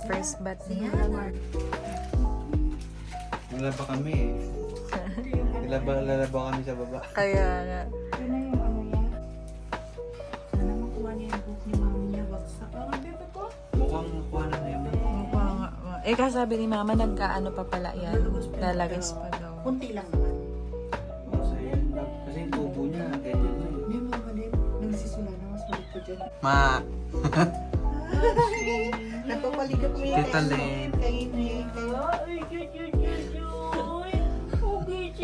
first bat niya. Wala pa kami eh. Lalaba kami sa baba. Kaya nga. Yun na yung ano niya. Sana makuha niya yung book ni mami niya. Baksak. Ang bebe ko. Mukhang nakuha na yun. Mukha nga. Eh, kasabi ni mama, nagkaano pa pala yan. Lalagos pa daw. Kunti lang naman. Kasi yung tubo niya, ganyan na eh. Hindi mo mali. Nagsisula na. Mas malit ko dyan. Ma! Nagpapaligap mo yan. Tita Len. Kainin.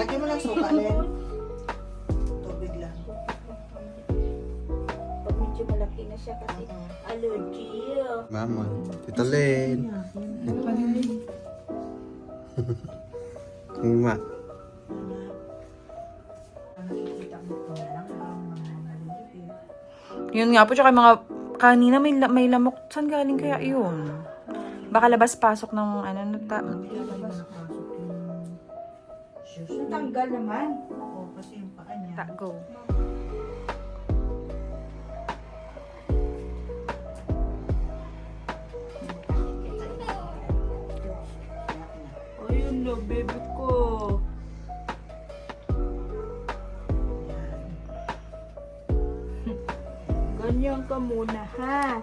Lagyan mo lang suka, Len. Tubig lang. Pag medyo malaki na siya kasi allergy. Mama, Tita Len. Ma. Nakikita mo ko na lang. Maliit eh. Yun nga po, tsaka mga kanina may lamok. Saan galing kaya yun? Baka labas-pasok ng ano na Tanggal naman. Oo, kasi yung paa niya. go. Ayun na, baby ko. Ganyan ka muna ha.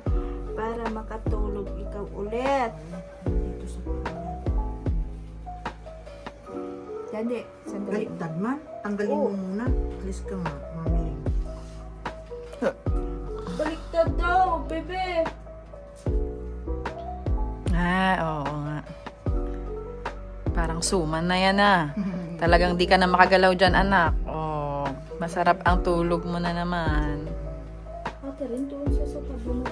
Para makatulog ikaw ulit. Dito sa paa. Dali, sandali. Baliktad man. Tanggalin mo muna. Alis ka nga, mami. Baliktad daw, bebe. Oo nga. Parang suman na yan ah. Talagang di ka na makagalaw dyan, anak. Oh, masarap ang tulog mo na naman. Ate rin doon siya sa tabi mo,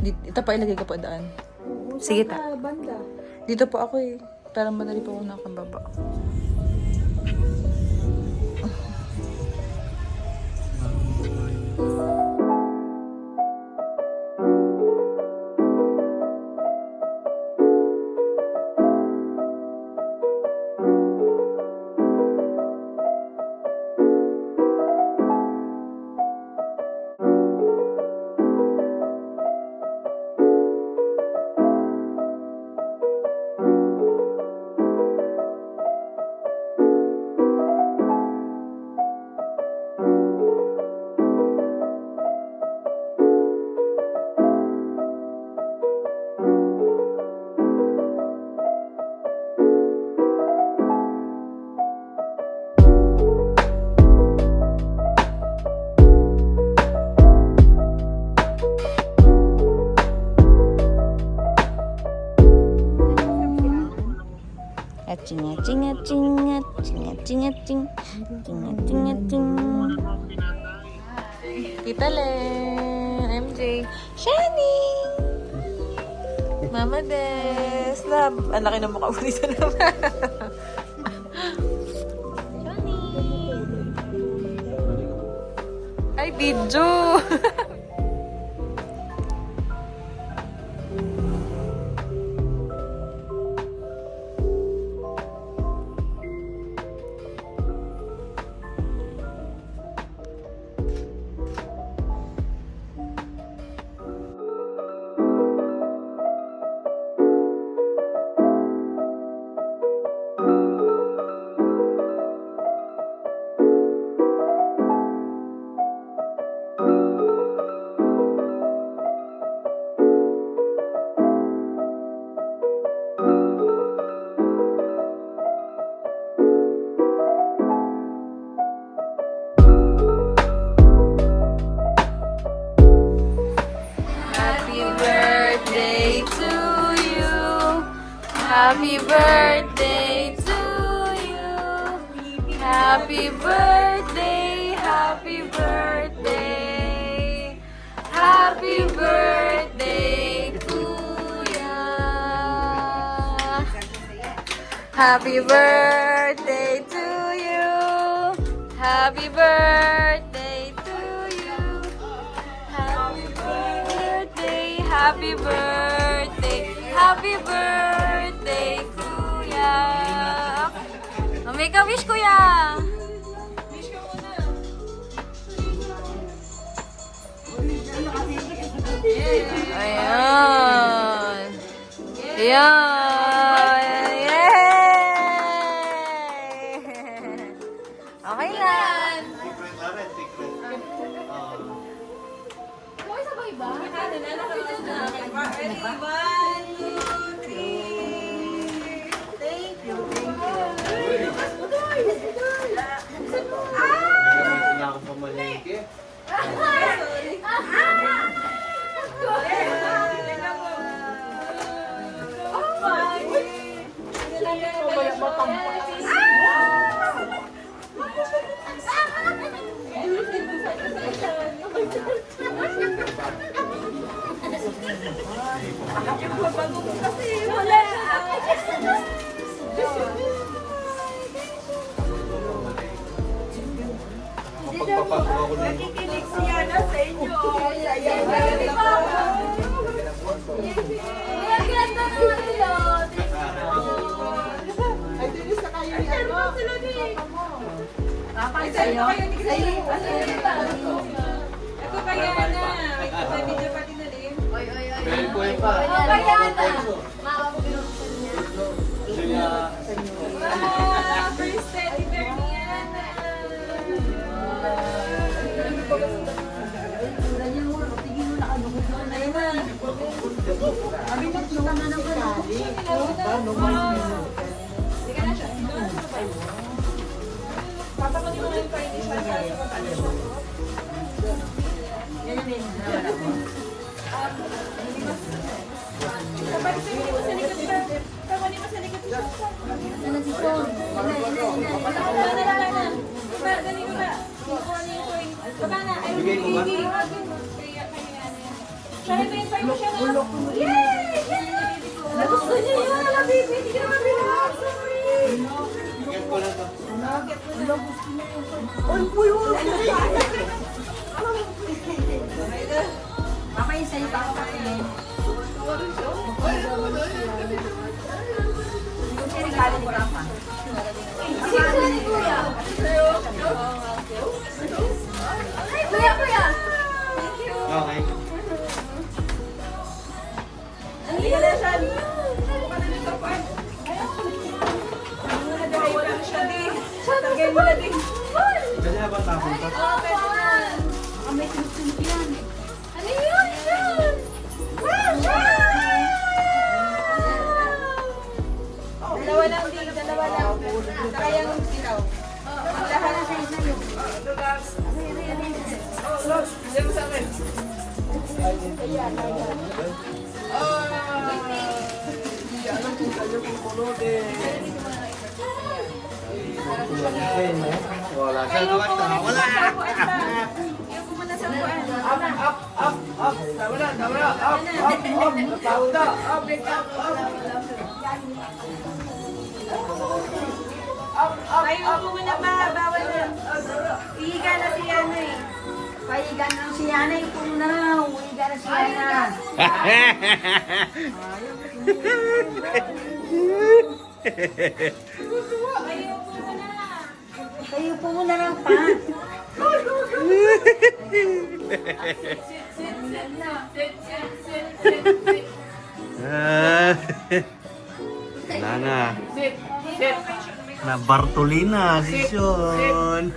Ito pa ilagay ko po daan. Oo, Sige, saan ka banda? Dito po ako eh. Parang madali po ako nakababa. Tita Len, MJ, Shani! Mama Des, love. Ang laki ng mukha mo dito naman. Shani! Ay, video! Happy birthday to you. Happy birthday, happy birthday. Happy birthday to ya. Happy birthday to you. Happy birthday to you. Happy birthday, happy birthday. Happy birthday, kuya. Make a wish, kuya. Wish ka muna. Ayan. Ayan! Yay! Okay lang. Secret na rin, secret. Gagamitin na ako pamalengke. Pagpapagawa ko na yun. Nakikinig siya na sa inyo. Very cool pa. Bigay ko ba? Bigyan ko na to. Okay. Kasi ba tapon pa? Dalawa lang din, dalawa lang. Kaya yung silaw. Lahat na sa inyo. Wala siya. Wala! Tayo po muna ba? Bawal na. Ihiga na si Yana eh. Pahiga na si Yana eh. Kung na. Ihiga na si Yana. Tayo po muna ng pa. Wala na. Na Bartolina, si Sean.